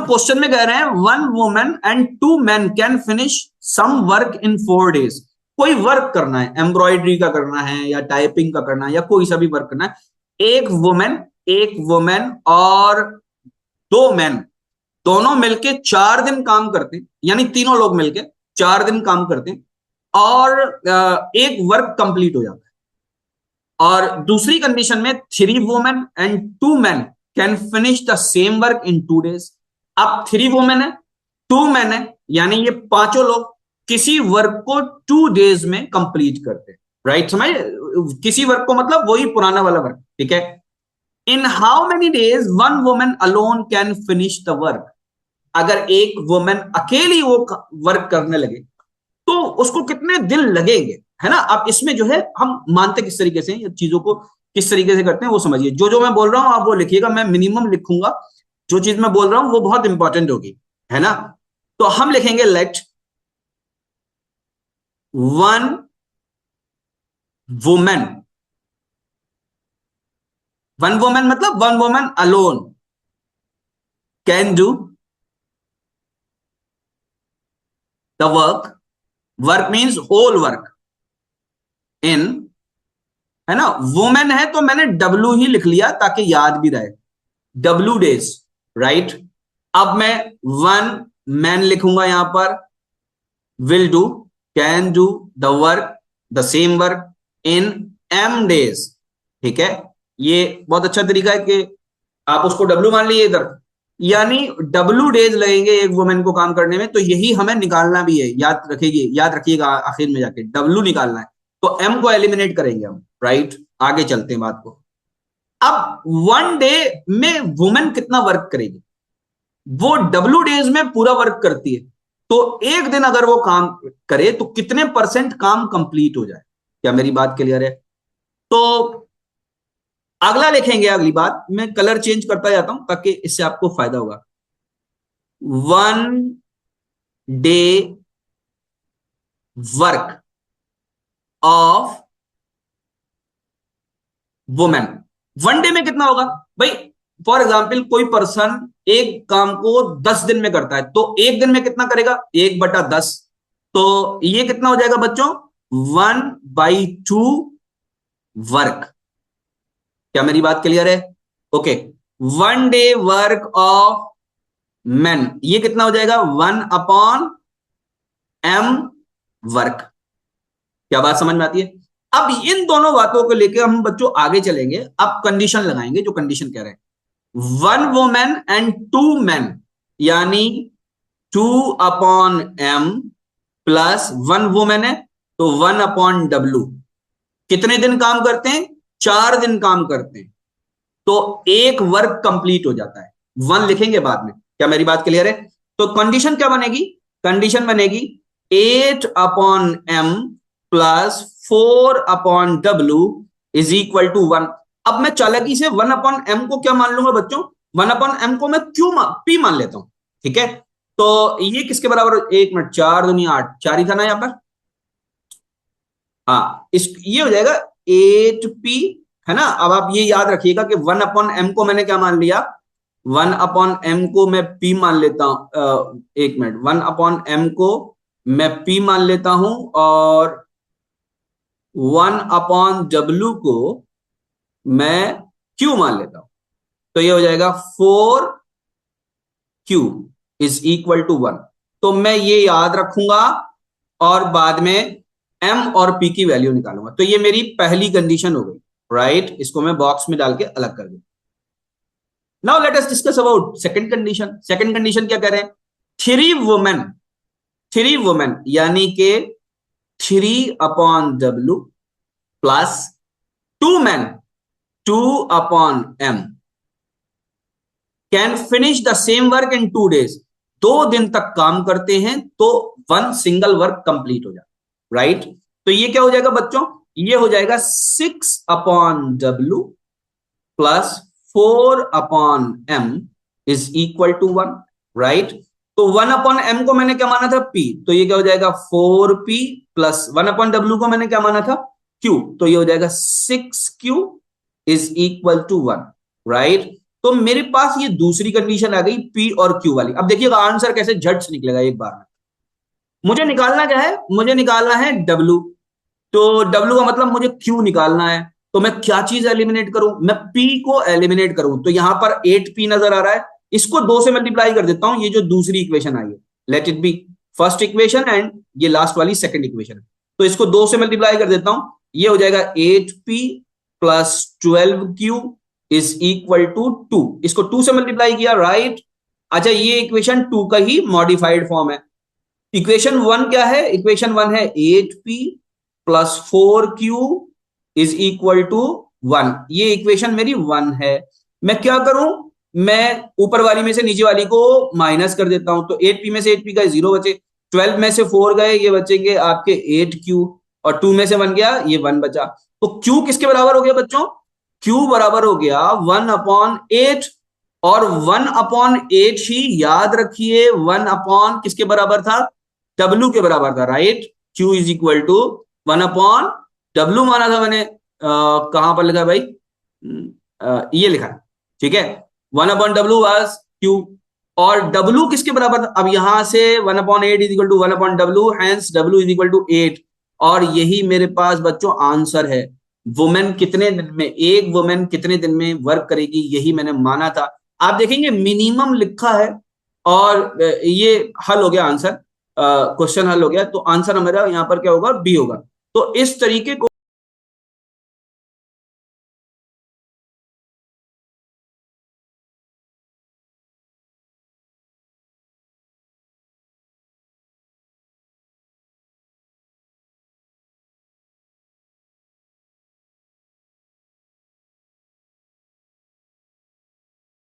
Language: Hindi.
क्वेश्चन में कह रहे हैं 1 woman and 2 men can finish some work in 4 days। कोई वर्क करना है, एम्ब्रॉयडरी का करना है या टाइपिंग का करना है या कोई सा भी वर्क करना है। एक वुमेन और 2 मैन दोनों मिलके 4 दिन काम करते हैं, यानी तीनों लोग मिलके 4 दिन काम करते हैं और एक वर्क कंप्लीट हो जाता है। और दूसरी कंडीशन में 3 women and 2 man can finish the same work in 2 days। अब 3 वुमेन है, 2 मैन है, यानी ये पांचों लोग किसी वर्क को 2 days में कंप्लीट करते हैं। राइट, समझ? किसी वर्क को मतलब वही पुराना वाला वर्क, ठीक है। In how many days 1 woman alone can finish the work. अगर एक वुमन अकेली वो वर्क करने लगे तो उसको कितने दिन लगेंगे, है ना। अब इसमें जो है हम मानते किस तरीके से, ये चीजों को किस तरीके से करते हैं वो समझिए। जो जो मैं बोल रहा हूं आप वो लिखिएगा, मैं मिनिमम लिखूंगा। जो चीज मैं बोल रहा हूं वो बहुत इंपॉर्टेंट होगी, है ना। तो हम लिखेंगे लेट 1 वुमेन, 1 वुमेन मतलब 1 women alone can do the work, work means whole work in, है ना। वुमेन है तो मैंने डब्ल्यू ही लिख लिया ताकि याद भी रहे, W days, राइट। अब मैं 1 मैन लिखूंगा यहां पर, will do, can do the work, the same work in M days, ठीक है। ये बहुत अच्छा तरीका है कि आप उसको W मान लीजिए इधर, यानी W days लगेंगे एक वुमेन को काम करने में। तो यही हमें निकालना भी है, याद रखिएगा आखिर में जाके W निकालना है। तो M को एलिमिनेट करेंगे हम, राइट। आगे चलते हैं बात को। अब 1 डे में वुमेन कितना वर्क करेगी, वो W डेज में पूरा वर्क करती है। तो एक दिन अगर वो काम करे तो कितने % काम कंप्लीट हो जाए। क्या मेरी बात क्लियर है? तो अगला लिखेंगे, अगली बात मैं कलर चेंज करता जाता हूं ताकि इससे आपको फायदा होगा। 1 day work of women, 1 day में कितना होगा भाई। फॉर एग्जाम्पल कोई पर्सन एक काम को 10 दिन में करता है, तो एक दिन में कितना करेगा, 1/10। तो ये कितना हो जाएगा बच्चों, 1/2 वर्क। क्या मेरी बात क्लियर है? Okay. 1 day work of man, ये कितना हो जाएगा, 1/M वर्क। क्या बात समझ में आती है? अब इन दोनों बातों को लेकर हम बच्चों आगे चलेंगे। अब कंडीशन लगाएंगे, जो कंडीशन कह रहे हैं 1 वुमेन एंड 2 मैन, यानी 2/M प्लस 1 वुमेन है तो 1/W। कितने दिन काम करते हैं, 4 दिन काम करते हैं, तो एक वर्क कंप्लीट हो जाता है। 1 लिखेंगे बाद में। क्या मेरी बात क्लियर है? तो कंडीशन क्या बनेगी, कंडीशन बनेगी 8/M plus 4/W is equal to 1। अब मैं चालाकी से 1/M को क्या मान लूंगा बच्चों, 1/M को मैं P मान लेता हूं, ठीक है। तो ये किसके बराबर, 1 मिनट, 4 दूनी 8, 4 ही था ना यहां पर। हाँ, ये हो जाएगा 8P, है ना। अब आप ये याद रखिएगा कि 1/M को मैंने क्या मान लिया, 1/M को मैं P मान लेता हूं। 1 मिनट, 1/M को मैं P मान लेता हूं और 1/W को मैं Q मान लेता हूं। तो ये हो जाएगा 4Q इज इक्वल टू 1। तो मैं ये याद रखूंगा और बाद में M और P की वैल्यू निकालूंगा। तो ये मेरी पहली कंडीशन हो गई, राइट। इसको मैं बॉक्स में डाल के अलग कर दूं। Now let us discuss about second condition. Second condition क्या कह रहे हैं, 3 वुमेन यानी कि 3/W plus 2 man 2/M can finish the same work in 2 days। 2 दिन तक काम करते हैं तो 1 सिंगल वर्क कंप्लीट हो जाए, राइट। तो ये क्या हो जाएगा बच्चों, ये हो जाएगा 6/W plus 4/M is equal to 1, right. तो 1/M को मैंने क्या माना था, P, तो ये क्या हो जाएगा 4P प्लस 1/W को मैंने क्या माना था, Q, तो ये हो जाएगा 6Q is equal to 1, right. तो मेरे पास ये दूसरी कंडीशन आ गई पी और क्यू वाली। अब देखिएगा आंसर कैसे झट से निकलेगा एक बार में। मुझे निकालना क्या है, मुझे निकालना है डब्ल्यू। तो डब्ल्यू का मतलब मुझे क्यू निकालना है। तो मैं क्या चीज एलिमिनेट करूं, मैं पी को एलिमिनेट करूं। तो यहां पर 8p नजर आ रहा है, इसको 2 से मल्टीप्लाई कर देता हूं। ये जो दूसरी इक्वेशन आई है, let it be first equation and ये लास्ट वाली सेकंड इक्वेशन। तो इसको 2 से मल्टीप्लाई कर देता हूं, ये हो जाएगा 8p plus 12q is equal to 2। इसको 2 से मल्टीप्लाई किया, राइट। अच्छा, ये इक्वेशन 2 का ही मॉडिफाइड फॉर्म है। इक्वेशन 1 क्या है, इक्वेशन 1 है 8p plus 4q is equal to 1। ये इक्वेशन मेरी 1 है। मैं क्या करूं, मैं ऊपर वाली में से नीचे वाली को माइनस कर देता हूं। तो 8p में से 8p का 0 बचे, 12 में से 4 गए, ये बचेंगे आपके 8q, और 2 में से 1 गया, ये 1 बचा। तो q किसके बराबर हो गया बच्चों, q बराबर हो गया 1/8। और 1/8 ही याद रखिए, 1 किसके बराबर था, W के बराबर था, right. Q is equal to 1/W माना था मैंने। कहां पर लिखा है भाई, ये लिखा है, ठीक है। 1/W वाज Q, और W किसके बराबर था, अब यहां से 1/8 is equal to 1/W, hence W is equal to 8। और यही मेरे पास बच्चों आंसर है। वुमेन कितने दिन में, एक वुमेन कितने दिन में वर्क करेगी, यही मैंने माना था। आप देखेंगे मिनिमम लिखा है, और ये हल हो गया आंसर, क्वेश्चन हल हो गया। तो आंसर हमारा यहां पर क्या होगा, बी होगा। तो इस तरीके को